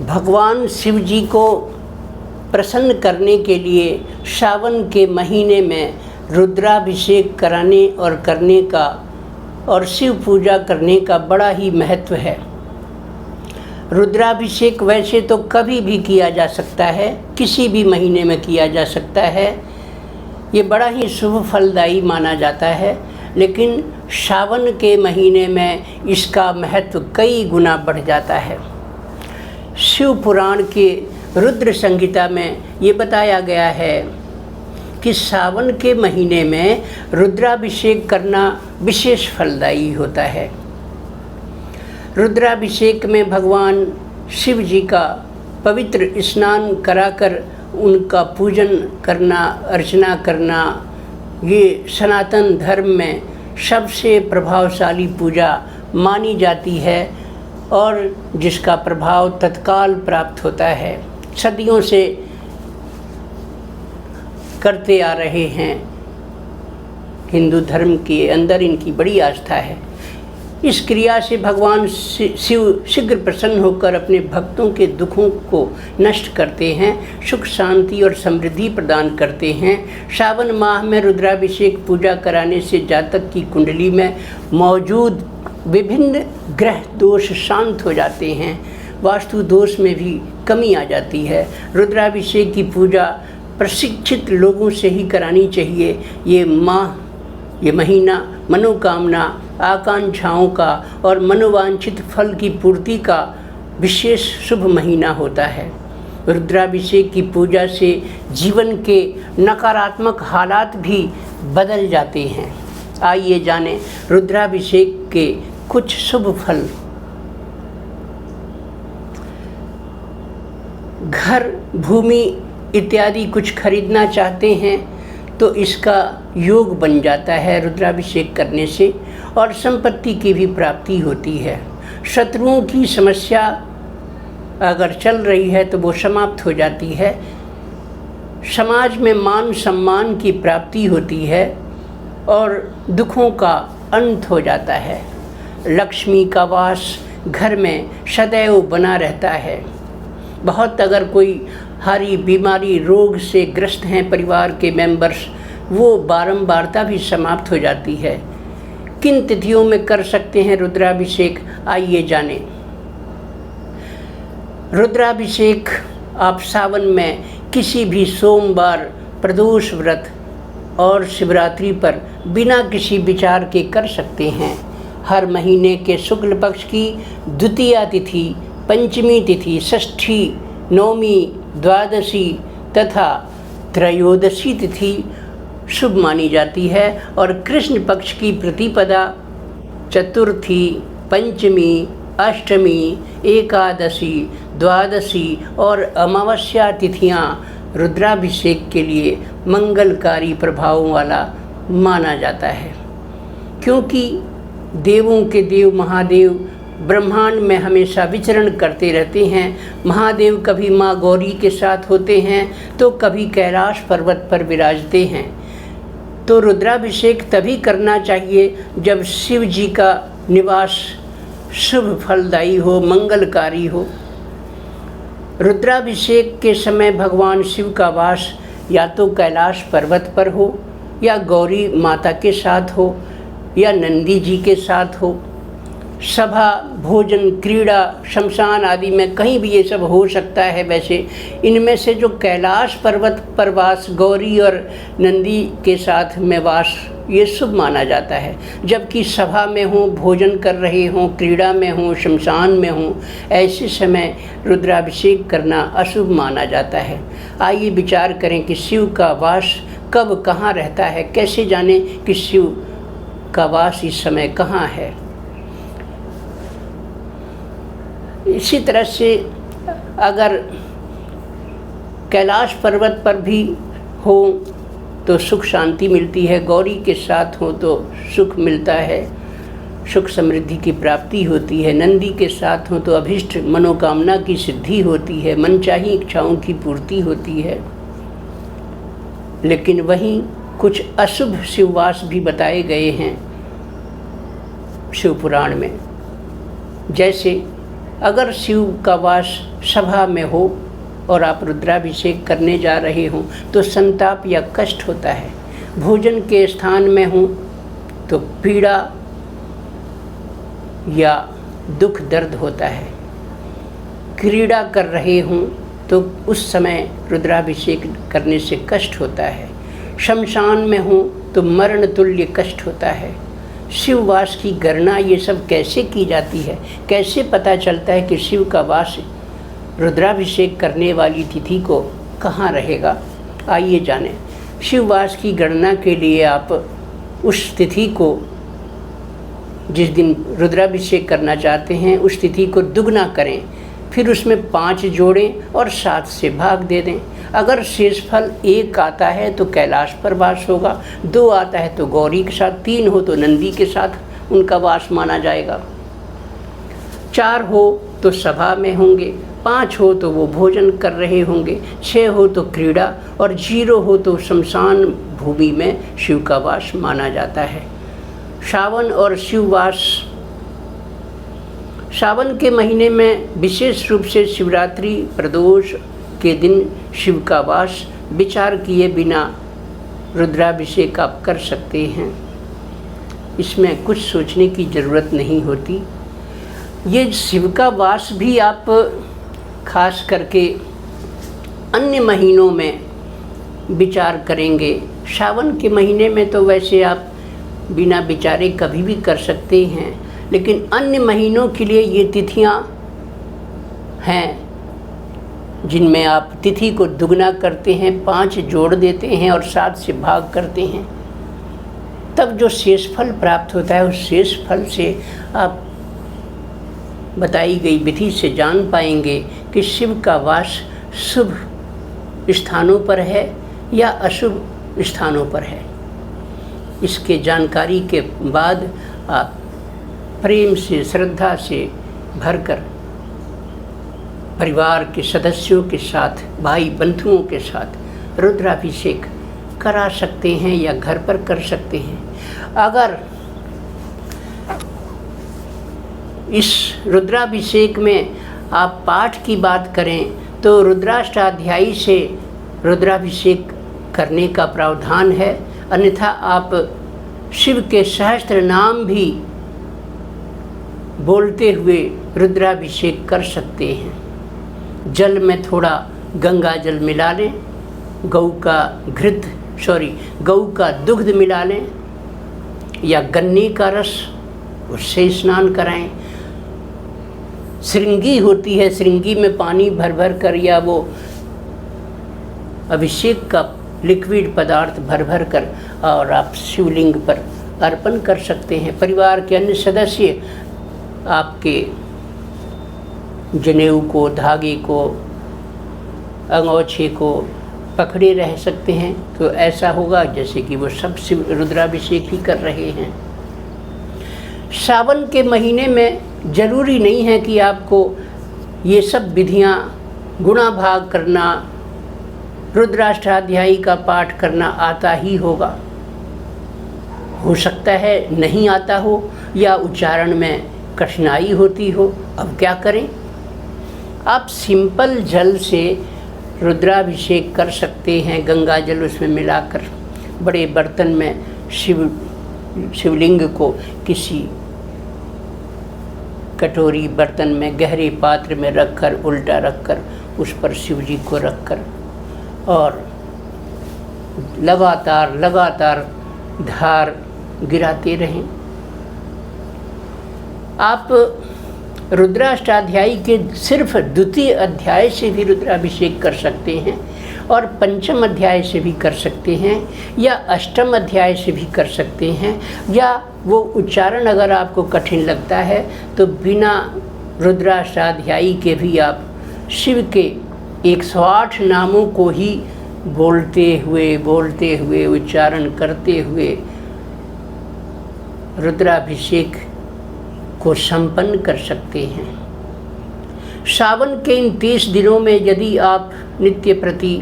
भगवान शिव जी को प्रसन्न करने के लिए सावन के महीने में रुद्राभिषेक कराने और करने का और शिव पूजा करने का बड़ा ही महत्व है। रुद्राभिषेक वैसे तो कभी भी किया जा सकता है, किसी भी महीने में किया जा सकता है, ये बड़ा ही शुभ फलदायी माना जाता है। लेकिन सावन के महीने में इसका महत्व कई गुना बढ़ जाता है। शिव पुराण के रुद्र संहिता में ये बताया गया है कि सावन के महीने में रुद्राभिषेक करना विशेष फलदायी होता है। रुद्राभिषेक में भगवान शिव जी का पवित्र स्नान कराकर उनका पूजन करना, अर्चना करना, ये सनातन धर्म में सबसे प्रभावशाली पूजा मानी जाती है और जिसका प्रभाव तत्काल प्राप्त होता है। सदियों से करते आ रहे हैं, हिंदू धर्म के अंदर इनकी बड़ी आस्था है। इस क्रिया से भगवान शिव शीघ्र प्रसन्न होकर अपने भक्तों के दुखों को नष्ट करते हैं, सुख शांति और समृद्धि प्रदान करते हैं। सावन माह में रुद्राभिषेक पूजा कराने से जातक की कुंडली में मौजूद विभिन्न ग्रह दोष शांत हो जाते हैं, वास्तु दोष में भी कमी आ जाती है। रुद्राभिषेक की पूजा प्रशिक्षित लोगों से ही करानी चाहिए। ये महीना मनोकामना, आकांक्षाओं का और मनोवांछित फल की पूर्ति का विशेष शुभ महीना होता है। रुद्राभिषेक की पूजा से जीवन के नकारात्मक हालात भी बदल जाते हैं। आइए जानें रुद्राभिषेक के कुछ शुभ फल। घर, भूमि इत्यादि कुछ खरीदना चाहते हैं तो इसका योग बन जाता है रुद्राभिषेक करने से, और संपत्ति की भी प्राप्ति होती है। शत्रुओं की समस्या अगर चल रही है तो वो समाप्त हो जाती है। समाज में मान सम्मान की प्राप्ति होती है और दुखों का अंत हो जाता है। लक्ष्मी का वास घर में सदैव बना रहता है। बहुत अगर कोई हारी बीमारी, रोग से ग्रस्त हैं परिवार के मेंबर्स, वो बारंबारता भी समाप्त हो जाती है। किन तिथियों में कर सकते हैं रुद्राभिषेक, आइए जानें। रुद्राभिषेक आप सावन में किसी भी सोमवार, प्रदोष व्रत और शिवरात्रि पर बिना किसी विचार के कर सकते हैं। हर महीने के शुक्ल पक्ष की द्वितीया तिथि, पंचमी तिथि, षष्ठी, नवमी, द्वादशी तथा त्रयोदशी तिथि शुभ मानी जाती है और कृष्ण पक्ष की प्रतिपदा, चतुर्थी, पंचमी, अष्टमी, एकादशी, द्वादशी और अमावस्या तिथियां रुद्राभिषेक के लिए मंगलकारी प्रभावों वाला माना जाता है। क्योंकि देवों के देव महादेव ब्रह्मांड में हमेशा विचरण करते रहते हैं। महादेव कभी माँ गौरी के साथ होते हैं तो कभी कैलाश पर्वत पर विराजते हैं। तो रुद्राभिषेक तभी करना चाहिए जब शिव जी का निवास शुभ फलदायी हो, मंगलकारी हो। रुद्राभिषेक के समय भगवान शिव का वास या तो कैलाश पर्वत पर हो, या गौरी माता के साथ हो, या नंदी जी के साथ हो। सभा, भोजन, क्रीड़ा, शमशान आदि में कहीं भी ये सब हो सकता है। वैसे इनमें से जो कैलाश पर्वत पर वास, गौरी और नंदी के साथ में वास, ये शुभ माना जाता है। जबकि सभा में हों, भोजन कर रहे हों, क्रीड़ा में हों, शमशान में हों, ऐसे समय रुद्राभिषेक करना अशुभ माना जाता है। आइए विचार करें कि शिव का वास कब कहाँ रहता है। कैसे जानें कि शिव का वास इस समय कहाँ है। इसी तरह से अगर कैलाश पर्वत पर भी हो तो सुख शांति मिलती है, गौरी के साथ हो तो सुख मिलता है, सुख समृद्धि की प्राप्ति होती है, नंदी के साथ हो तो अभिष्ट मनोकामना की सिद्धि होती है, मनचाही इच्छाओं की पूर्ति होती है। लेकिन वहीं कुछ अशुभ शिववास भी बताए गए हैं शिव पुराण में। जैसे अगर शिव का वास सभा में हो और आप रुद्राभिषेक करने जा रहे हों तो संताप या कष्ट होता है। भोजन के स्थान में हूँ तो पीड़ा या दुख दर्द होता है। क्रीड़ा कर रहे हूँ तो उस समय रुद्राभिषेक करने से कष्ट होता है। शमशान में हूँ तो मरण तुल्य कष्ट होता है। शिववास की गणना ये सब कैसे की जाती है, कैसे पता चलता है कि शिव का वास रुद्राभिषेक करने वाली तिथि को कहाँ रहेगा, आइए जानें। शिववास की गणना के लिए आप उस तिथि को, जिस दिन रुद्राभिषेक करना चाहते हैं, उस तिथि को दुगना करें, फिर उसमें 5 जोड़ें और 7 से भाग दे दें। अगर शेषफल 1 आता है तो कैलाश पर वास होगा, 2 आता है तो गौरी के साथ, 3 हो तो नंदी के साथ उनका वास माना जाएगा, 4 हो तो सभा में होंगे, 5 हो तो वो भोजन कर रहे होंगे, 6 हो तो क्रीड़ा और 0 हो तो शमशान भूमि में शिव का वास माना जाता है। सावन और शिववास। सावन के महीने में विशेष रूप से शिवरात्रि प्रदोष के दिन शिव का वास विचार किए बिना रुद्राभिषेक आप कर सकते हैं। इसमें कुछ सोचने की ज़रूरत नहीं होती। ये शिव का वास भी आप खास करके अन्य महीनों में विचार करेंगे। सावन के महीने में तो वैसे आप बिना विचारे कभी भी कर सकते हैं, लेकिन अन्य महीनों के लिए ये तिथियां हैं जिनमें आप तिथि को दुगना करते हैं, 5 जोड़ देते हैं और 7 से भाग करते हैं। तब जो शेषफल प्राप्त होता है, उस शेषफल से आप बताई गई विधि से जान पाएंगे कि शिव का वास शुभ स्थानों पर है या अशुभ स्थानों पर है। इसके जानकारी के बाद आप प्रेम से, श्रद्धा से भरकर परिवार के सदस्यों के साथ, भाई बंधुओं के साथ रुद्राभिषेक करा सकते हैं या घर पर कर सकते हैं। अगर इस रुद्राभिषेक में आप पाठ की बात करें तो रुद्राष्टाध्यायी से रुद्राभिषेक करने का प्रावधान है, अन्यथा आप शिव के सहस्त्र नाम भी बोलते हुए रुद्राभिषेक कर सकते हैं। जल में थोड़ा गंगा जल मिला लें, गऊ का दुग्ध मिला लें या गन्ने का रस, उससे स्नान कराएं। श्रृंगी होती है, श्रृंगी में पानी भर भर कर या वो अभिषेक का लिक्विड पदार्थ भर भर कर और आप शिवलिंग पर अर्पण कर सकते हैं। परिवार के अन्य सदस्य आपके जनेऊ को, धागे को, अंगोछे को पकड़े रह सकते हैं, तो ऐसा होगा जैसे कि वो सब शिव रुद्राभिषेक ही कर रहे हैं। सावन के महीने में ज़रूरी नहीं है कि आपको ये सब विधियाँ, गुणा भाग करना, रुद्राष्टाध्यायी का पाठ करना आता ही होगा। हो सकता है नहीं आता हो या उच्चारण में कठिनाई होती हो, अब क्या करें? आप सिंपल जल से रुद्राभिषेक कर सकते हैं। गंगा जल उसमें मिलाकर बड़े बर्तन में शिवलिंग को किसी कटोरी बर्तन में गहरे पात्र में रखकर, उल्टा रखकर उस पर शिव जी को रखकर और लगातार धार गिराते रहें। आप रुद्राष्टाध्यायी के सिर्फ द्वितीय अध्याय से भी रुद्राभिषेक कर सकते हैं और पंचम अध्याय से भी कर सकते हैं या अष्टम अध्याय से भी कर सकते हैं, या वो उच्चारण अगर आपको कठिन लगता है तो बिना रुद्राष्टाध्यायी के भी आप शिव के 108 नामों को ही बोलते हुए उच्चारण करते हुए रुद्राभिषेक को संपन्न कर सकते हैं। सावन के इन 30 दिनों में यदि आप नित्य प्रति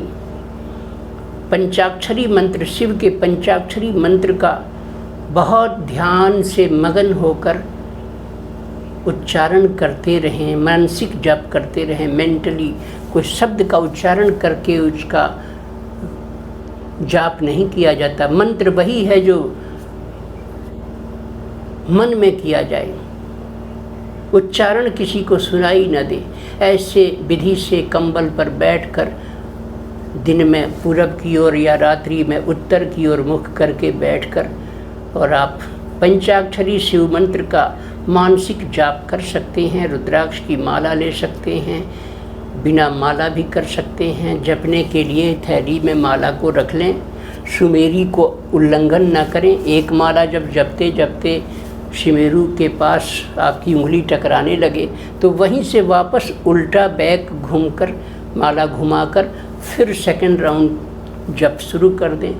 पंचाक्षरी मंत्र, शिव के पंचाक्षरी मंत्र का बहुत ध्यान से मगन होकर उच्चारण करते रहें, मानसिक जप करते रहें, मेंटली कोई शब्द का उच्चारण करके उसका जाप नहीं किया जाता। मंत्र वही है जो मन में किया जाए, उच्चारण किसी को सुनाई न दे। ऐसे विधि से कंबल पर बैठकर दिन में पूरब की ओर या रात्रि में उत्तर की ओर मुख करके बैठकर और आप पंचाक्षरी शिव मंत्र का मानसिक जाप कर सकते हैं। रुद्राक्ष की माला ले सकते हैं, बिना माला भी कर सकते हैं। जपने के लिए थैली में माला को रख लें, सुमेरी को उल्लंघन न करें। एक माला जब जपते जपते सुमेरु के पास आपकी उंगली टकराने लगे तो वहीं से वापस उल्टा बैक घूमकर माला घुमाकर फिर सेकंड राउंड जप शुरू कर दें,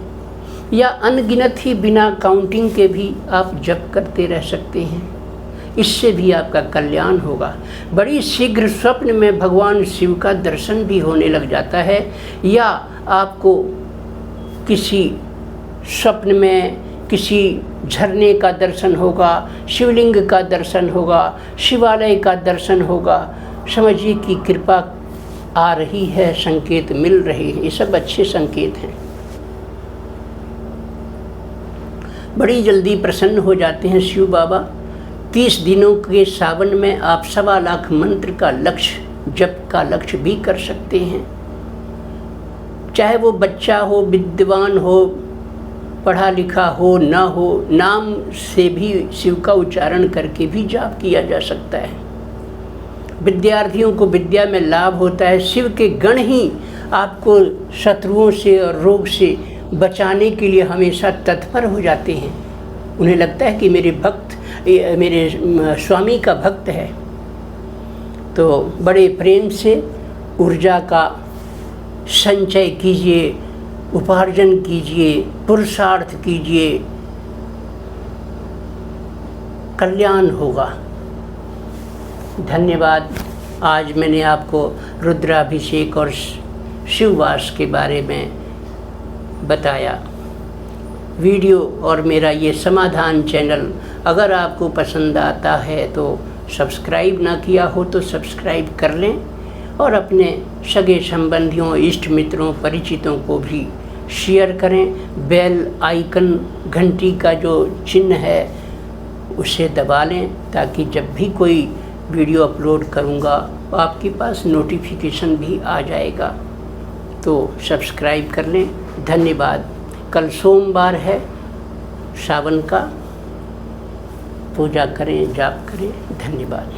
या अनगिनत ही बिना काउंटिंग के भी आप जप करते रह सकते हैं। इससे भी आपका कल्याण होगा। बड़ी शीघ्र स्वप्न में भगवान शिव का दर्शन भी होने लग जाता है, या आपको किसी स्वप्न में किसी झरने का दर्शन होगा, शिवलिंग का दर्शन होगा, शिवालय का दर्शन होगा। समझिए कि कृपा आ रही है, संकेत मिल रहे हैं। ये सब अच्छे संकेत हैं। बड़ी जल्दी प्रसन्न हो जाते हैं शिव बाबा। 30 दिनों के सावन में आप 1.25 लाख मंत्र का लक्ष्य, जप का लक्ष्य भी कर सकते हैं। चाहे वो बच्चा हो, विद्वान हो, पढ़ा लिखा हो ना हो, नाम से भी शिव का उच्चारण करके भी जाप किया जा सकता है। विद्यार्थियों को विद्या में लाभ होता है। शिव के गण ही आपको शत्रुओं से और रोग से बचाने के लिए हमेशा तत्पर हो जाते हैं। उन्हें लगता है कि मेरे भक्त मेरे स्वामी का भक्त है, तो बड़े प्रेम से ऊर्जा का संचय कीजिए, उपार्जन कीजिए, पुरुषार्थ कीजिए, कल्याण होगा। धन्यवाद। आज मैंने आपको रुद्राभिषेक और शिववास के बारे में बताया। वीडियो और मेरा ये समाधान चैनल अगर आपको पसंद आता है तो सब्सक्राइब ना किया हो तो सब्सक्राइब कर लें, और अपने सगे संबंधियों, इष्ट मित्रों, परिचितों को भी शेयर करें। बेल आइकन, घंटी का जो चिन्ह है उसे दबा लें, ताकि जब भी कोई वीडियो अपलोड करूँगा आपके पास नोटिफिकेशन भी आ जाएगा। तो सब्सक्राइब कर लें। धन्यवाद। कल सोमवार है सावन का, पूजा करें, जाप करें। धन्यवाद।